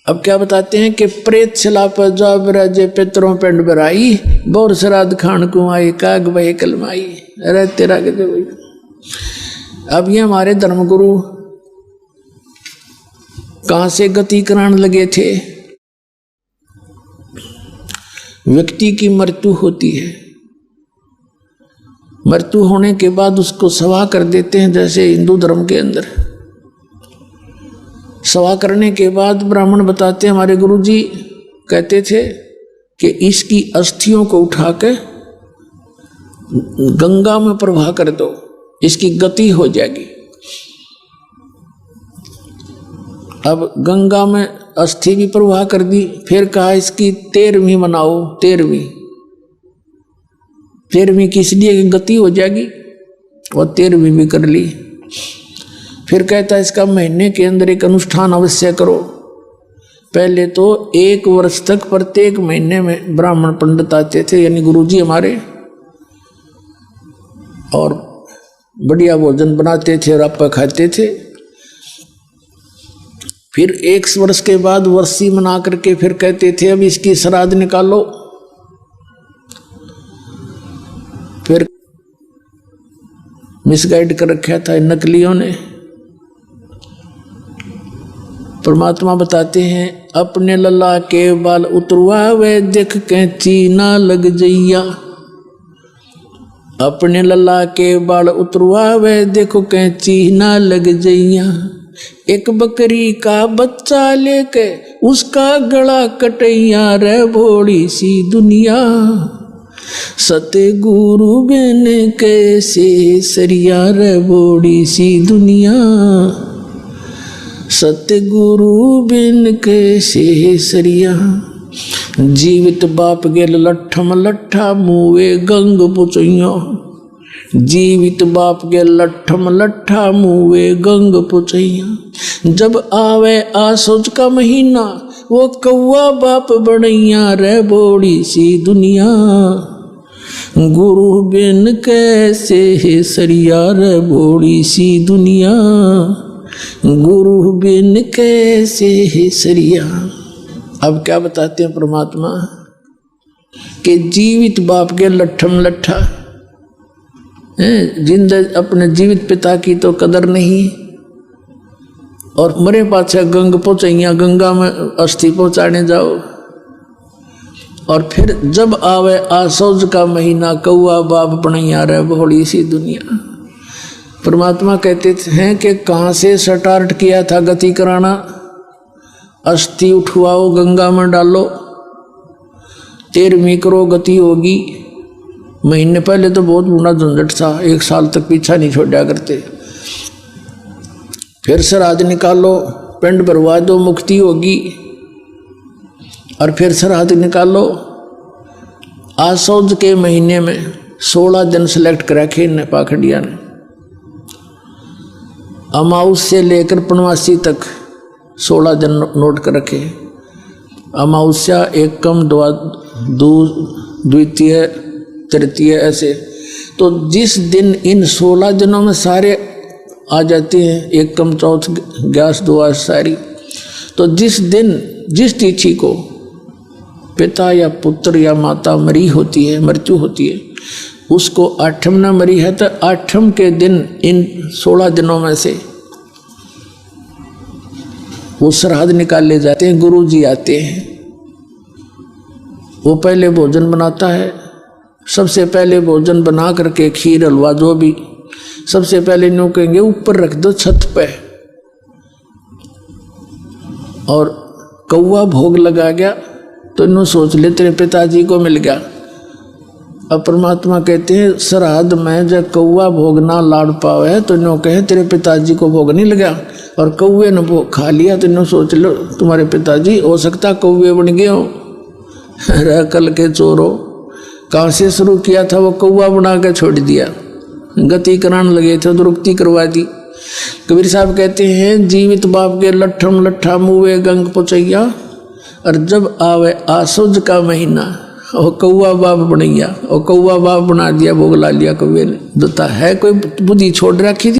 अब क्या बताते हैं कि प्रेत छला पर जा बराजे पितरों पिंड बराई बोर श्राद्ध खान को आई काग वही कलमाई। अरे तेरा के भाई। अब ये हमारे धर्मगुरु कहां से गति कराने लगे थे। व्यक्ति की मृत्यु होती है, मृत्यु होने के बाद उसको सवा कर देते हैं। जैसे हिंदू धर्म के अंदर सवा करने के बाद ब्राह्मण बताते हैं, हमारे गुरुजी कहते थे कि इसकी अस्थियों को उठा के गंगा में प्रवाह कर दो, इसकी गति हो जाएगी। अब गंगा में अस्थि भी प्रवाह कर दी, फिर कहा इसकी 13वीं मनाओ। 13वीं किस लिए गति हो जाएगी, और 13वीं भी कर ली। फिर कहता है इसका महीने के अंदर एक अनुष्ठान अवश्य करो। पहले तो 1 वर्ष तक प्रत्येक महीने में ब्राह्मण पंडित आते थे, यानी गुरुजी हमारे, और बढ़िया भोजन बनाते थे और आप खाते थे। फिर 1 वर्ष के बाद वर्षी मना करके फिर कहते थे अब इसकी श्राद्ध निकालो। फिर मिसगाइड कर रखा था नकलियों ने। परमात्मा बताते हैं अपने लल्ला के बाल उतरवा वे देख कैंची ना लग जइया। अपने लल्ला के बाल उतरवा वे देखो कैंची ना लग जइया। एक बकरी का बच्चा लेके उसका गला कटैया रे भोड़ी सी दुनिया। सतगुरु बिन कैसे सरिया रे भोड़ी सी दुनिया। सतगुरु बिन कैसे सरिया। जीवित बाप गेल लट्ठम लट्ठा मुए गंग पुचैया। जीवित बाप गेल लट्ठम लट्ठा मुए गंग पुचैया। जब आवे आसोज का महीना वो कौआ बाप बनैया रे बोड़ी सी दुनिया। गुरु बिन कैसे सरिया रे बोड़ी सी दुनिया। गुरु बिन कैसे सरिया। अब क्या बताते हैं परमात्मा कि जीवित बाप के लट्ठम लट्ठा, जिंदा अपने जीवित पिता की तो कदर नहीं, और मरे पाछे गंग पहुंचैया, गंगा में अस्थि पहुंचाने जाओ। और फिर जब आवे आसौज का महीना कौआ बाप बनैया रे भोली सी दुनिया। परमात्मा कहते हैं कि कहाँ से स्टार्ट किया था गति कराना। अस्थि उठवाओ गंगा में डालो, 13वीं करो गति होगी। महीने पहले तो बहुत बड़ा झंझट था, 1 साल तक पीछा नहीं छोड़ा करते। फिर श्राद्ध निकालो, पिंड भरवा दो, मुक्ति होगी। और फिर श्राद्ध निकालो। आसौज के महीने में 16 दिन सेलेक्ट करा खे पाखंडिया ने। अमाउस से लेकर पूर्णमासी तक 16 दिन नोट कर रखे। अमावस्या, एकम, द्वितीय, तृतीय, ऐसे। तो जिस दिन इन 16 दिनों में सारे आ जाते हैं, एकम, चौथ, ग्यास, द्वादश सारी, तो जिस दिन जिस तिथि को पिता या पुत्र या माता मरी होती है, मृत्यु होती है, उसको 8म न मरी है तो 8म के दिन इन 16 दिनों में से वो श्राद्ध निकाल ले जाते हैं। गुरु जी आते हैं, वो पहले भोजन बनाता है। सबसे पहले भोजन बना करके खीर हलवा जो भी, सबसे पहले नो कहेंगे ऊपर रख दो छत पे। और कौवा भोग लगा गया तो इन्हों सोच ले तेरे पिताजी को मिल गया। अब परमात्मा कहते हैं श्राद्ध में जब कौआ भोग ना लाड़ पावे तो इन्हों कहे तेरे पिताजी को भोग नहीं लगा। और कौए ने भोग खा लिया तो इन्हों सोच लो तुम्हारे पिताजी हो सकता कौए बन गए हो। रह कल के चोरो, कहाँ से शुरू किया था वो कौआ बना के छोड़ दिया। गति कराने लगे थे तो रुक्ति करवा दी। कबीर साहब कहते हैं जीवित बाप के लट्ठम लट्ठा मुए गंग पुचैया। और जब आवे आसुज का महीना और कौआ बाप बनैया, और कौआ बाप बना दिया, भोग ला लिया कौए ने। देता है कोई बुद्धि छोड़ रखी थी।